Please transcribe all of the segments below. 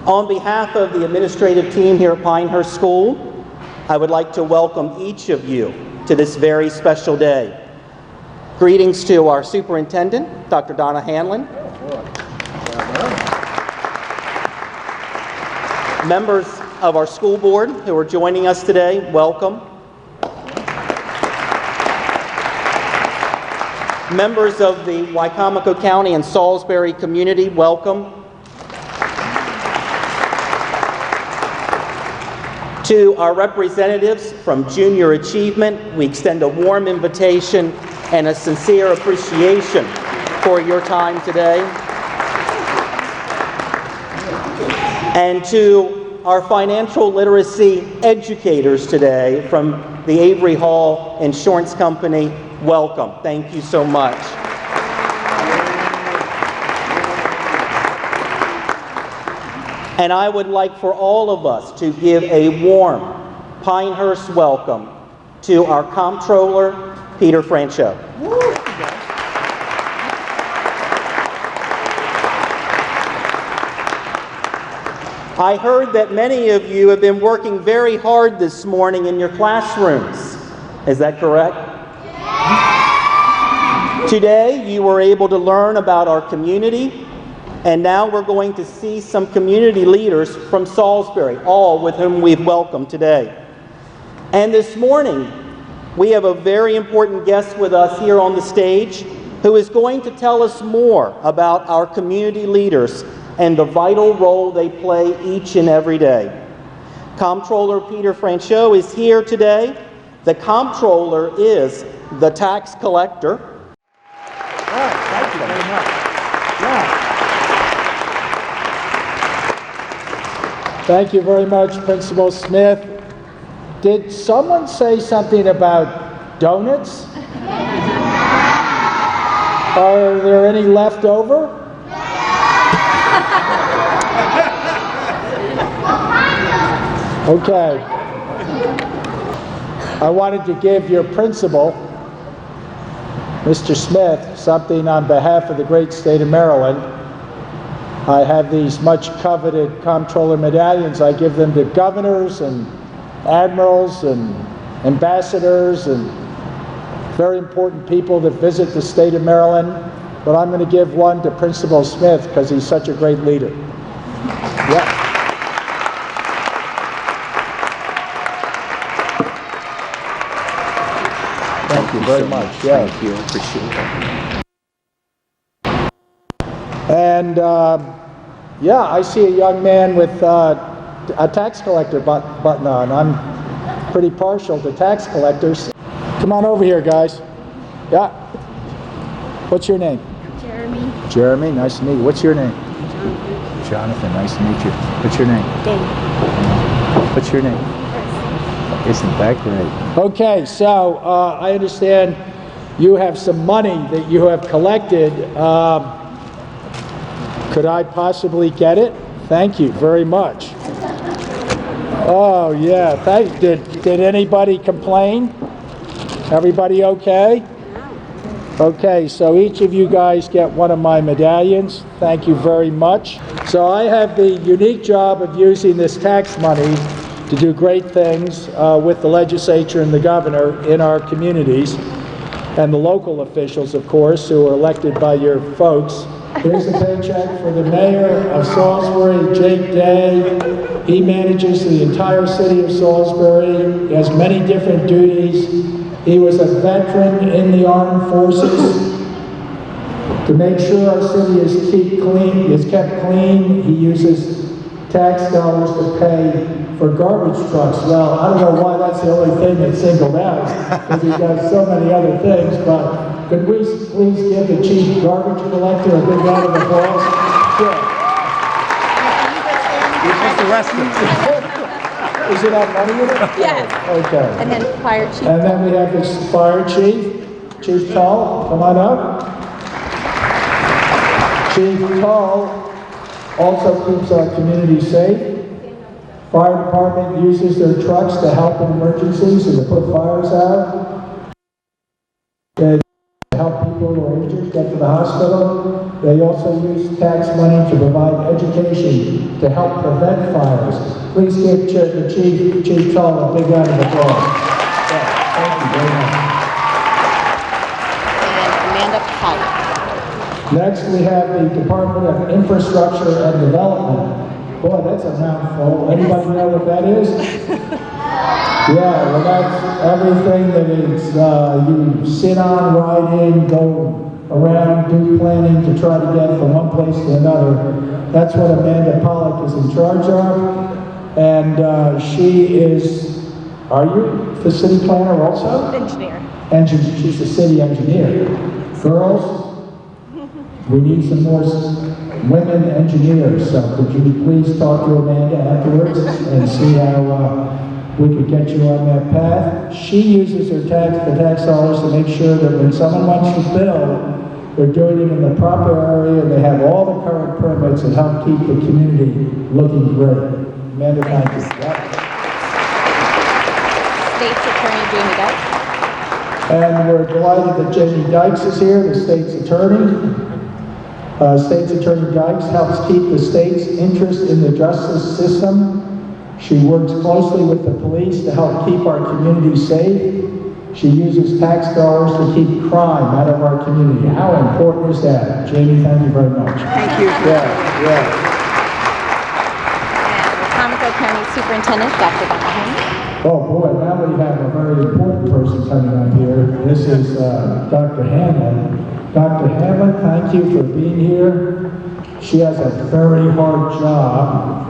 On behalf of the administrative team here at Pinehurst School, I would like to welcome each of you to this very special day. Greetings to our superintendent, Dr. Donna Hanlin. Members of our school board who are joining us today, welcome. Members of the Wicomico County and Salisbury community, welcome. To our representatives from Junior Achievement, we extend a warm invitation and a sincere appreciation for your time today. And to our financial literacy educators today from the Avery Hall Insurance Company, welcome. Thank you so much. And I would like for all of us to give a warm Pinehurst welcome to our Comptroller Peter Franchot. I heard that many of you have been working very hard this morning in your classrooms. Is that correct? Today you were able to learn about our community, and now we're going to see some community leaders from Salisbury, all with whom we've welcomed today. And this morning, we have a very important guest with us here on the stage who is going to tell us more about our community leaders and the vital role they play each and every day. Comptroller Peter Franchot is here today. The Comptroller is the tax collector. Thank you very much. Thank you very much, Principal Smith. Did someone say something about donuts? Are there any left over? Okay. I wanted to give your principal, Mr. Smith, something on behalf of the great state of Maryland. I have these much coveted comptroller medallions. I give them to governors and admirals and ambassadors and very important people that visit the state of Maryland. But I'm going to give one to Principal Smith because he's such a great leader. Yeah. Thank you very much. Yeah. Thank you. I appreciate it. And yeah, I see a young man with a tax collector button on. I'm pretty partial to tax collectors. Come on over here, guys. Yeah. What's your name? Jeremy. Jeremy, nice to meet you. What's your name? Jonathan. Jonathan, nice to meet you. What's your name? Dave. What's your name? Isn't that great? Okay, so I understand you have some money that you have collected. Could I possibly get it? Thank you very much. Oh yeah, did anybody complain? Everybody okay? Okay, so each of you guys get one of my medallions. Thank you very much. So I have the unique job of using this tax money to do great things with the legislature and the governor in our communities, and the local officials, of course, who are elected by your folks. Here's a paycheck for the mayor of Salisbury, Jake Day. He manages the entire city of Salisbury. He has many different duties. He was a veteran in the armed forces. To make sure our city is kept clean, he uses tax dollars to pay for garbage trucks. Well, I don't know why that's the only thing that's singled out, because he does so many other things, but could we please give the chief garbage collector a big round of applause? Sure. The rest of it. Is it that money in it? Yes. Okay. And then fire chief. And then we have this fire chief, Chief Tull, come on up. Chief Tull also keeps our community safe. Fire department uses their trucks to help in emergencies and to put fires out. And to help people who are injured get to the hospital. They also use tax money to provide education to help prevent fires. Please give the Chief Toll a big round of applause. Yeah, thank you very much. And Amanda Powell. Next, we have the Department of Infrastructure and Development. Boy, that's a mouthful. Anybody know what that is? Yeah, well, that's everything that is, you sit on, ride in, go around, do planning to try to get from one place to another. That's what Amanda Pollock is in charge of. And she is, are you the city planner also? Engineer. She's the city engineer. Girls, we need some more women engineers, so could you please talk to Amanda afterwards and see how we could get you on that path. She uses her tax dollars to make sure that when someone wants to build, they're doing it in the proper area, they have all the current permits and help keep the community looking great. Amanda, thank you. State's Attorney Jamie Dykes. And we're delighted that Jamie Dykes is here, the state's attorney. State's Attorney Dykes helps keep the state's interest in the justice system. She works closely with the police to help keep our community safe. She uses tax dollars to keep crime out of our community. How important is that? Jamie, thank you very much. Thank you. Yeah. And Wacomico County Superintendent, Dr. Donna Hanlin. Oh boy, now we have a very important person coming up here. This is Dr. Hanlin. Dr. Hanlin, thank you for being here. She has a very hard job.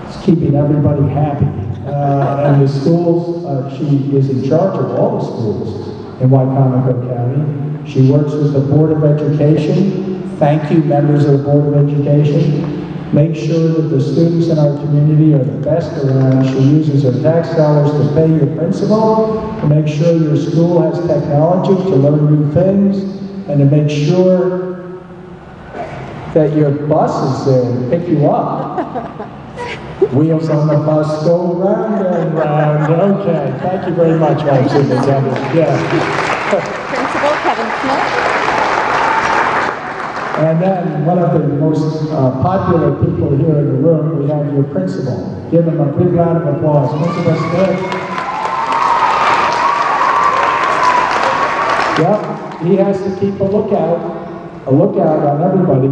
It's keeping everybody happy. And the schools, she is in charge of all the schools in Wacomico County. She works with the Board of Education. Thank you, members of the Board of Education. Make sure that the students in our community are the best around. She uses her tax dollars to pay your principal, to make sure your school has technology to learn new things, and to make sure that your bus is there to pick you up. Wheels on the bus go round and round. Okay, thank you very much, Madam Superintendent. Yeah. Principal Kevin Smith. And then one of the most popular people here in the room, we have your principal. Give him a big round of applause. Principal Smith. Yep, he has to keep a lookout on everybody,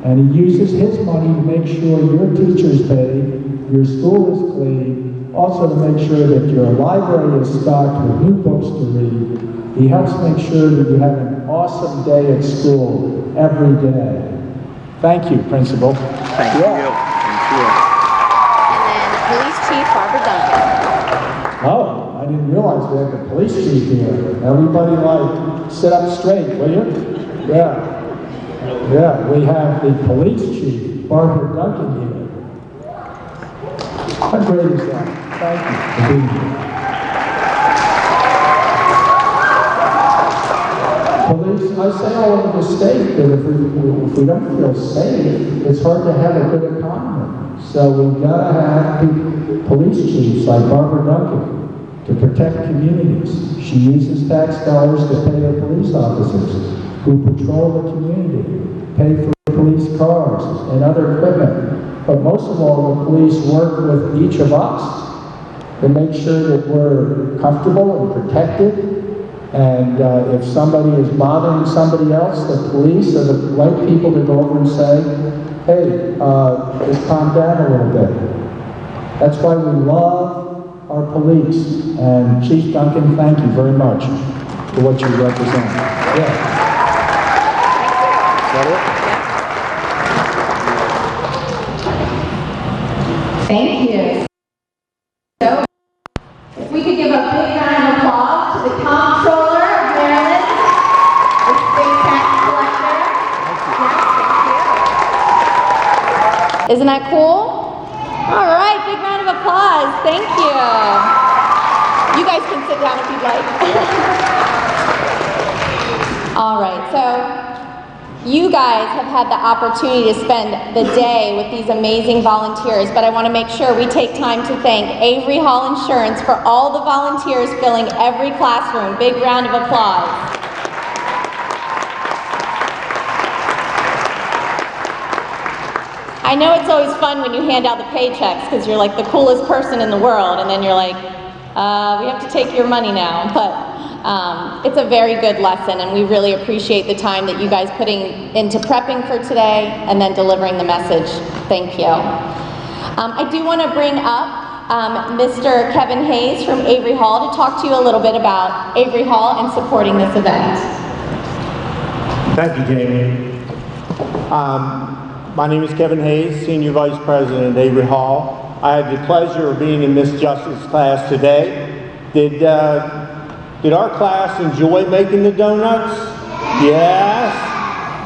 and he uses his money to make sure your teacher's paid, your school is clean, also to make sure that your library is stocked with new books to read. He helps make sure that you have an awesome day at school every day. Thank you, Principal. Thank you. Thank you. And then Police Chief Barbara Duncan. Oh, I didn't realize we had the police chief here. Everybody sit up straight, will you? Yeah. Yeah, we have the police chief, Barbara Duncan, here. How great is that? Thank you for being here. Police, I say all over the state that if we don't feel safe, it's hard to have a good economy. So we've got to have police chiefs like Barbara Duncan to protect communities. She uses tax dollars to pay her police officers who patrol the community, pay for police cars and other equipment. But most of all, the police work with each of us to make sure that we're comfortable and protected. And if somebody is bothering somebody else, the police are the right people to go over and say, hey, just calm down a little bit. That's why we love our police. And Chief Duncan, thank you very much for what you represent. Yeah. Is that it? Thank you. So, if we could give a big round of applause to the Comptroller of Maryland, the state tax collector. Yes, thank you. Isn't that cool? All right, big round of applause. Thank you. You guys can sit down if you'd like. All right, so you guys have had the opportunity to spend the day with these amazing volunteers, but I want to make sure we take time to thank Avery Hall Insurance for all the volunteers filling every classroom. Big round of applause. I know it's always fun when you hand out the paychecks because you're like the coolest person in the world, and then you're like, we have to take your money now. But it's a very good lesson, and we really appreciate the time that you guys putting into prepping for today and then delivering the message. Thank you. I do want to bring up Mr. Kevin Hayes from Avery Hall to talk to you a little bit about Avery Hall and supporting this event. Thank you, Jamie. My name is Kevin Hayes, Senior Vice President at Avery Hall. I had the pleasure of being in Miss Justice's class today. Did our class enjoy making the donuts? Yes.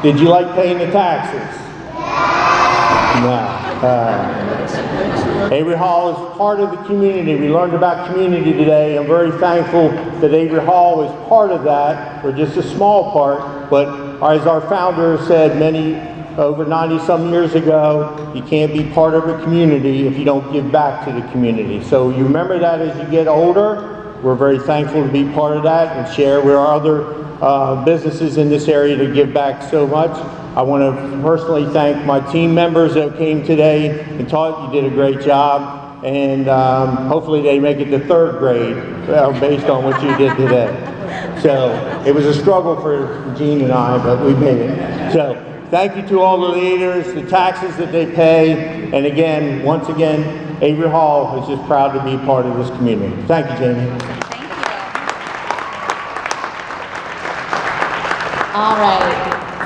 Did you like paying the taxes? No. Avery Hall is part of the community. We learned about community today. I'm very thankful that Avery Hall is part of that. We're just a small part, but as our founder said over 90-some years ago, you can't be part of a community if you don't give back to the community. So you remember that as you get older. We're very thankful to be part of that and share with our other businesses in this area to give back so much. I want to personally thank my team members that came today and taught. You did a great job, and hopefully they make it to 3rd grade based on what you did today. So it was a struggle for Gene and I, but we made it. So thank you to all the leaders, the taxes that they pay, and again, once again, Avery Hall is just proud to be part of this community. Thank you, Jamie. All right.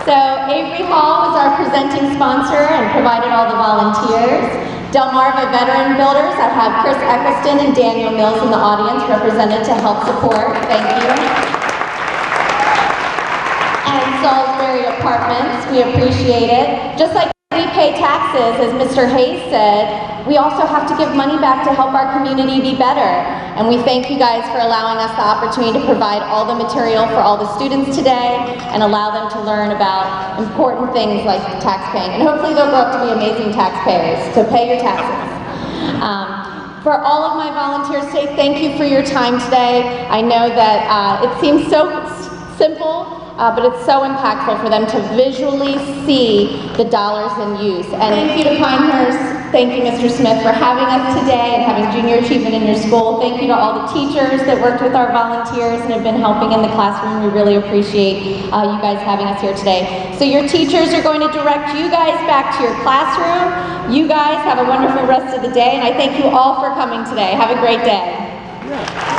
So Avery Hall was our presenting sponsor and provided all the volunteers. Delmarva Veteran Builders, I have Chris Eccleston and Daniel Mills in the audience represented to help support. Thank you. And Salisbury Apartments, we appreciate it. Just like we pay taxes, as Mr. Hayes said, we also have to give money back to help our community be better. And we thank you guys for allowing us the opportunity to provide all the material for all the students today and allow them to learn about important things like tax paying. And hopefully they'll grow up to be amazing taxpayers, so pay your taxes. For all of my volunteers today, thank you for your time today. I know that it seems so simple, but it's so impactful for them to visually see the dollars in use. And thank you to Pinehurst. Thank you, Mr. Smith, for having us today and having junior achievement in your school. Thank you to all the teachers that worked with our volunteers and have been helping in the classroom. We really appreciate you guys having us here today. So your teachers are going to direct you guys back to your classroom. You guys have a wonderful rest of the day, and I thank you all for coming today. Have a great day.